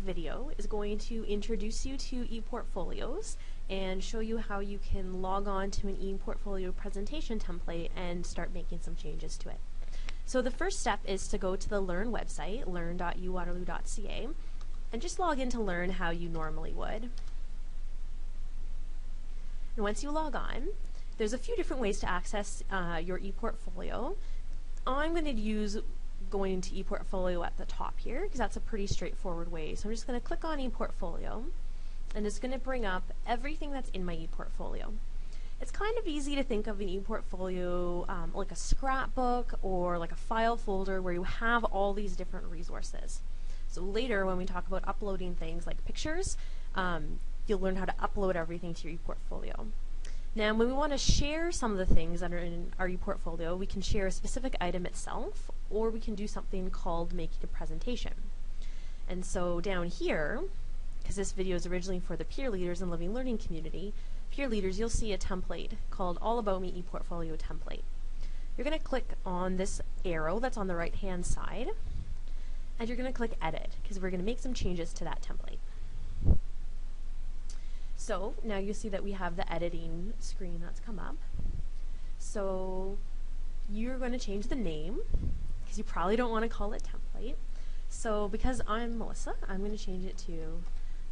video is going to introduce you to ePortfolios and show you how you can log on to an ePortfolio presentation template and start making some changes to it. So the first step is to go to the Learn website, learn.uwaterloo.ca, and just log in to Learn how you normally would. And once you log on, there's a few different ways to access your ePortfolio. I'm going to use going to ePortfolio at the top here because that's a pretty straightforward way. So I'm just going to click on ePortfolio, and it's going to bring up everything that's in my ePortfolio. It's kind of easy to think of an ePortfolio like a scrapbook or like a file folder where you have all these different resources. So later when we talk about uploading things like pictures, you'll learn how to upload everything to your ePortfolio. Now when we want to share some of the things that are in our ePortfolio, we can share a specific item itself, or we can do something called making a presentation. And so down here, because this video is originally for the peer leaders and living learning community, peer leaders, you'll see a template called All About Me ePortfolio template. You're going to click on this arrow that's on the right hand side, and you're going to click edit because we're going to make some changes to that template. So now you see that we have the editing screen that's come up. So you're going to change the name because you probably don't want to call it template. So because I'm Melissa, I'm going to change it to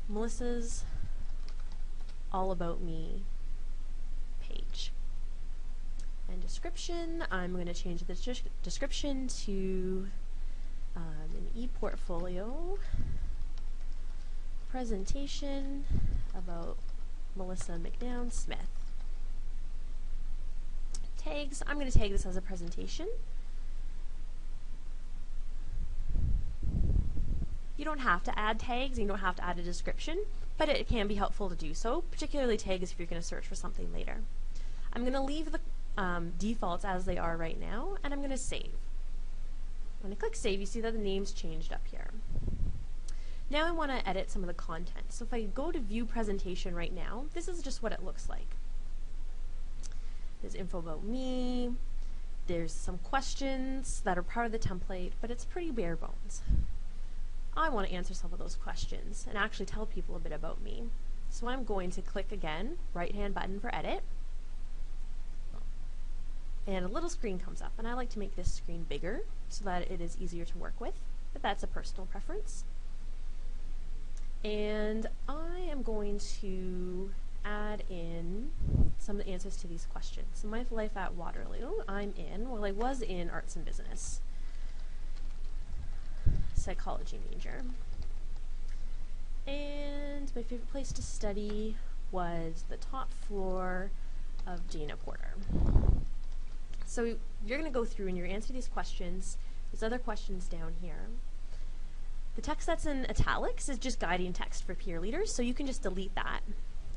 Melissa's All About Me page. And description, I'm going to change the description to an ePortfolio presentation about Melissa McNown Smith. Tags, I'm going to tag this as a presentation. You don't have to add tags, you don't have to add a description, but it can be helpful to do so, particularly tags if you're going to search for something later. I'm going to leave the defaults as they are right now, and I'm going to save. When I click save, you see that the name's changed up here. Now I want to edit some of the content. So if I go to view presentation right now, this is just what it looks like. There's info about me, there's some questions that are part of the template, but it's pretty bare bones. I want to answer some of those questions and actually tell people a bit about me. So I'm going to click again, right hand button for edit, and a little screen comes up, and I like to make this screen bigger so that it is easier to work with, but that's a personal preference. And I am going to add in some of the answers to these questions. So my life at Waterloo, I was in arts and business, psychology major. And my favorite place to study was the top floor of Dana Porter. So you're going to go through and you're answering these questions. There's other questions down here. The text that's in italics is just guiding text for peer leaders, so you can just delete that.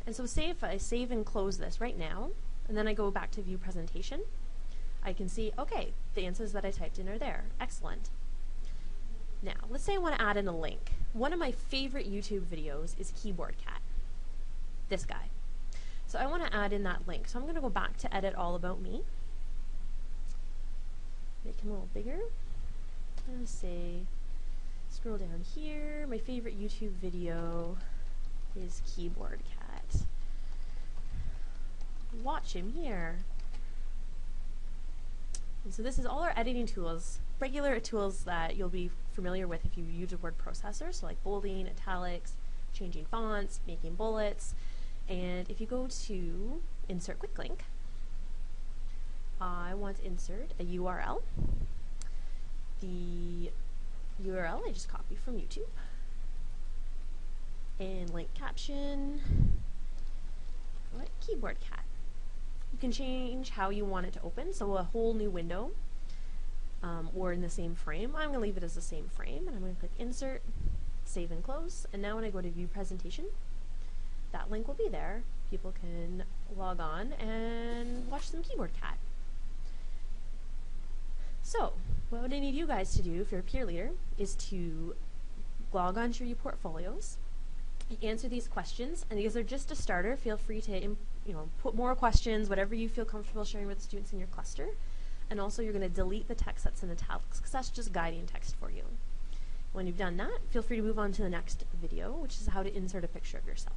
And so say if I save and close this right now, and then I go back to view presentation, I can see, okay, the answers that I typed in are there. Excellent. Now, let's say I want to add in a link. One of my favorite YouTube videos is Keyboard Cat, this guy. So I want to add in that link. So I'm going to go back to edit All About Me, make him a little bigger, and say, scroll down here, my favorite YouTube video is Keyboard Cat. Watch him here. And so this is all our editing tools, regular tools that you'll be familiar with if you use a word processor, so like bolding, italics, changing fonts, making bullets. And if you go to Insert Quick Link, I want to insert a URL. The URL I just copied from YouTube. And link caption, Keyboard Cat. You can change how you want it to open, so a whole new window or in the same frame. I'm going to leave it as the same frame, and I'm going to click Insert, Save and Close, and now when I go to View Presentation, that link will be there. People can log on and watch some Keyboard Cat. So, what I need you guys to do, if you're a peer leader, is to log on to your portfolios, answer these questions, and these are just a starter. Feel free to put more questions, whatever you feel comfortable sharing with the students in your cluster. And also you're going to delete the text that's in italics, because that's just guiding text for you. When you've done that, feel free to move on to the next video, which is how to insert a picture of yourself.